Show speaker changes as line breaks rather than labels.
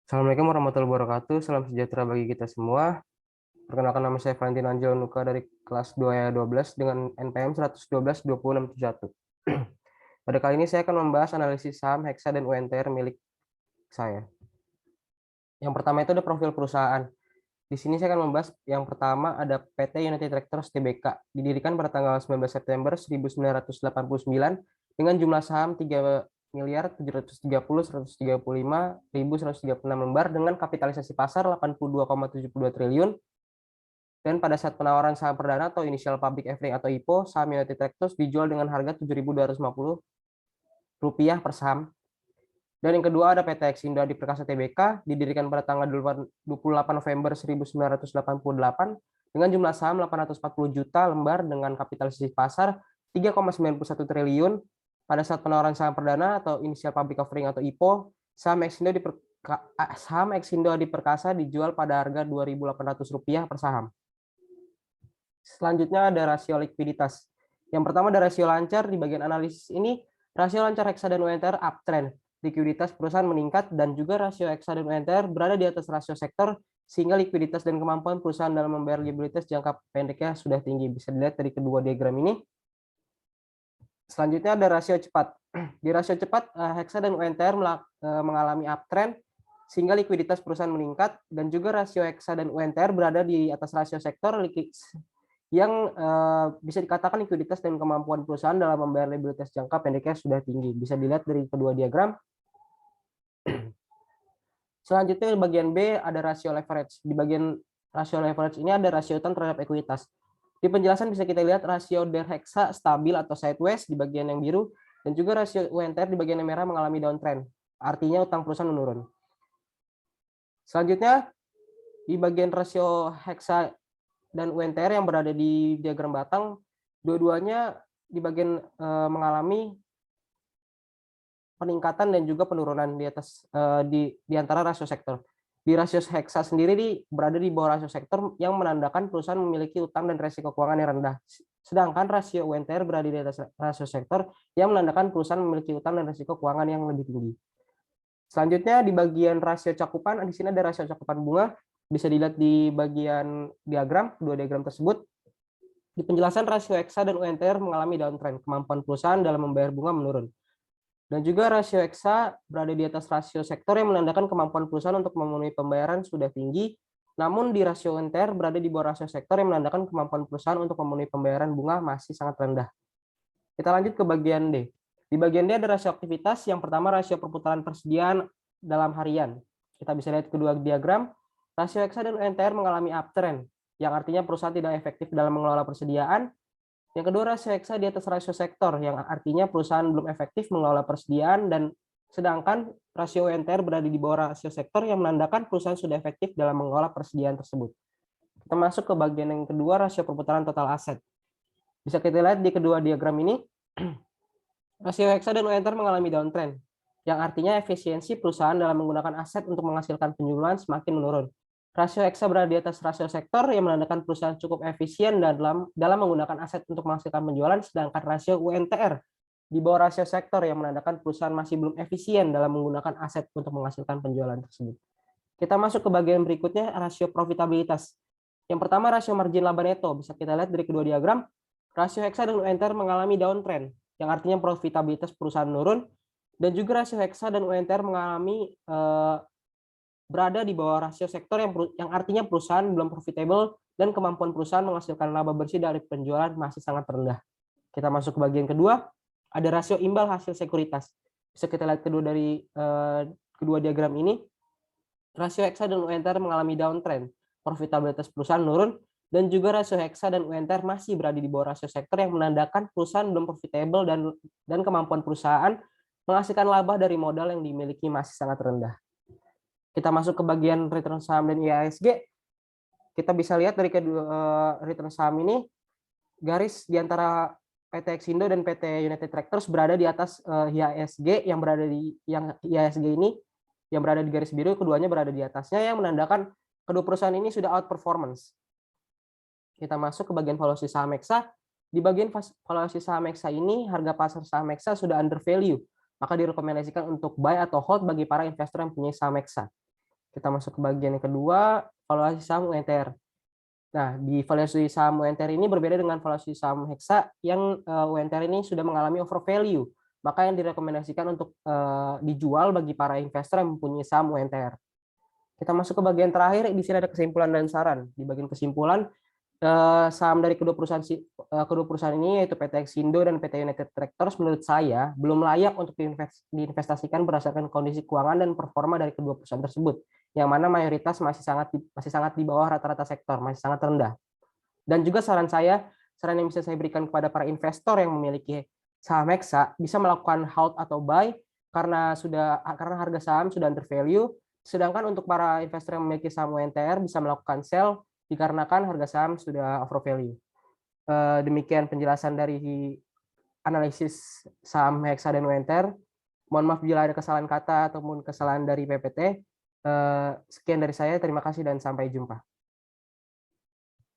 Assalamualaikum warahmatullahi wabarakatuh. Salam sejahtera bagi kita semua. Perkenalkan, nama saya Valentin Anjolonuka dari kelas 2 dengan NPM 112-20671. Pada kali ini saya akan membahas analisis saham Hexa dan UNTR milik saya. Yang pertama itu ada profil perusahaan. Di sini saya akan membahas yang pertama ada PT United Tractors Tbk, didirikan pada tanggal 19 September 1989 dengan jumlah saham 3.730.135.136 lembar dengan kapitalisasi pasar 82,72 triliun, dan pada saat penawaran saham perdana atau initial public offering atau IPO, saham United Tractors dijual dengan harga Rp7.250 per saham. Dan yang kedua ada PT Exindo Adi Perkasa Tbk, didirikan pada tanggal 28 November 1988 dengan jumlah saham 840 juta lembar dengan kapitalisasi pasar 3,91 triliun. Pada saat penawaran saham perdana atau initial public offering atau IPO, saham Exindo Adi Perkasa dijual pada harga Rp2.800 per saham. Selanjutnya ada rasio likuiditas. Yang pertama ada rasio lancar. Di bagian analisis ini, rasio lancar Hexa dan UNTR uptrend. Likuiditas perusahaan meningkat dan juga rasio Hexa dan UNTR berada di atas rasio sektor sehingga likuiditas dan kemampuan perusahaan dalam membayar liabilitas jangka pendeknya sudah tinggi. Bisa dilihat dari kedua diagram ini. Selanjutnya ada rasio cepat. Di rasio cepat, Hexa dan UNTR mengalami uptrend sehingga likuiditas perusahaan meningkat dan juga rasio Hexa dan UNTR berada di atas rasio sektor yang bisa dikatakan likuiditas dan kemampuan perusahaan dalam membayar liabilitas jangka pendeknya sudah tinggi. Bisa dilihat dari kedua diagram. Selanjutnya di bagian B ada rasio leverage. Di bagian rasio leverage ini ada rasio utang terhadap ekuitas. Di penjelasan bisa kita lihat rasio Der Hexa stabil atau sideways di bagian yang biru, dan juga rasio UNTR di bagian yang merah mengalami downtrend. Artinya utang perusahaan menurun. Selanjutnya di bagian rasio Hexa dan UNTR yang berada di diagram batang, dua-duanya di bagian mengalami peningkatan dan juga penurunan di atas di antara rasio sektor. Di rasio Hexa sendiri berada di bawah rasio sektor yang menandakan perusahaan memiliki utang dan resiko keuangan yang rendah. Sedangkan rasio UNTR berada di atas rasio sektor yang menandakan perusahaan memiliki utang dan resiko keuangan yang lebih tinggi. Selanjutnya di bagian rasio cakupan, di sini ada rasio cakupan bunga. Bisa dilihat di bagian diagram, kedua diagram tersebut. Di penjelasan rasio Hexa dan UNTR mengalami downtrend, kemampuan perusahaan dalam membayar bunga menurun. Dan juga rasio Hexa berada di atas rasio sektor yang menandakan kemampuan perusahaan untuk memenuhi pembayaran sudah tinggi, namun di rasio UNTR berada di bawah rasio sektor yang menandakan kemampuan perusahaan untuk memenuhi pembayaran bunga masih sangat rendah. Kita lanjut ke bagian D. Di bagian D ada rasio aktivitas. Yang pertama rasio perputaran persediaan dalam harian. Kita bisa lihat kedua diagram. Rasio Hexa dan UNTR mengalami uptrend, yang artinya perusahaan tidak efektif dalam mengelola persediaan. Yang kedua, rasio Hexa di atas rasio sektor, yang artinya perusahaan belum efektif mengelola persediaan, dan sedangkan rasio UNTR berada di bawah rasio sektor yang menandakan perusahaan sudah efektif dalam mengelola persediaan tersebut. Kita masuk ke bagian yang kedua, rasio perputaran total aset. Bisa kita lihat di kedua diagram ini, rasio Hexa dan UNTR mengalami downtrend, yang artinya efisiensi perusahaan dalam menggunakan aset untuk menghasilkan penjualan semakin menurun. Rasio Hexa berada di atas rasio sektor yang menandakan perusahaan cukup efisien dalam menggunakan aset untuk menghasilkan penjualan, sedangkan rasio UNTR di bawah rasio sektor yang menandakan perusahaan masih belum efisien dalam menggunakan aset untuk menghasilkan penjualan tersebut. Kita masuk ke bagian berikutnya, rasio profitabilitas. Yang pertama, rasio margin laba neto. Bisa kita lihat dari kedua diagram, rasio Hexa dan UNTR mengalami downtrend, yang artinya profitabilitas perusahaan menurun, dan juga rasio Hexa dan UNTR mengalami berada di bawah rasio sektor yang artinya perusahaan belum profitable dan kemampuan perusahaan menghasilkan laba bersih dari penjualan masih sangat rendah. Kita masuk ke bagian kedua, ada rasio imbal hasil sekuritas. Bisa kita lihat kedua diagram ini, rasio Hexa dan UNTR mengalami downtrend, profitabilitas perusahaan menurun, dan juga rasio Hexa dan UNTR masih berada di bawah rasio sektor yang menandakan perusahaan belum profitable dan kemampuan perusahaan menghasilkan laba dari modal yang dimiliki masih sangat rendah. Kita masuk ke bagian return saham dan IHSG. Kita bisa lihat dari kedua return saham ini, garis di antara PT Exindo dan PT United Tractors berada di atas IHSG yang IHSG ini yang berada di garis biru, keduanya berada di atasnya, yang menandakan kedua perusahaan ini sudah outperformance. Kita masuk ke bagian valuasi saham Hexa. Di bagian valuasi saham Hexa ini, harga pasar saham Hexa sudah under value, maka direkomendasikan untuk buy atau hold bagi para investor yang punya saham Hexa. Kita masuk ke bagian yang kedua, valuasi saham UNTR. Nah, di valuasi saham UNTR ini berbeda dengan valuasi saham Hexa yang UNTR ini sudah mengalami overvalue. Maka yang direkomendasikan untuk dijual bagi para investor yang mempunyai saham UNTR. Kita masuk ke bagian terakhir, di sini ada kesimpulan dan saran. Di bagian kesimpulan, saham dari kedua perusahaan ini yaitu PT Exindo dan PT United Tractors menurut saya belum layak untuk diinvestasikan berdasarkan kondisi keuangan dan performa dari kedua perusahaan tersebut, yang mana mayoritas masih sangat di bawah rata-rata sektor, masih sangat rendah. Dan juga saran yang bisa saya berikan kepada para investor yang memiliki saham Hexa bisa melakukan hold atau buy karena harga saham sudah undervalue, sedangkan untuk para investor yang memiliki saham UNTR bisa melakukan sell dikarenakan harga saham sudah overvalue. Demikian penjelasan dari analisis saham Hexa dan UNTR. Mohon maaf bila ada kesalahan kata ataupun kesalahan dari PPT. Sekian dari saya, terima kasih dan sampai jumpa.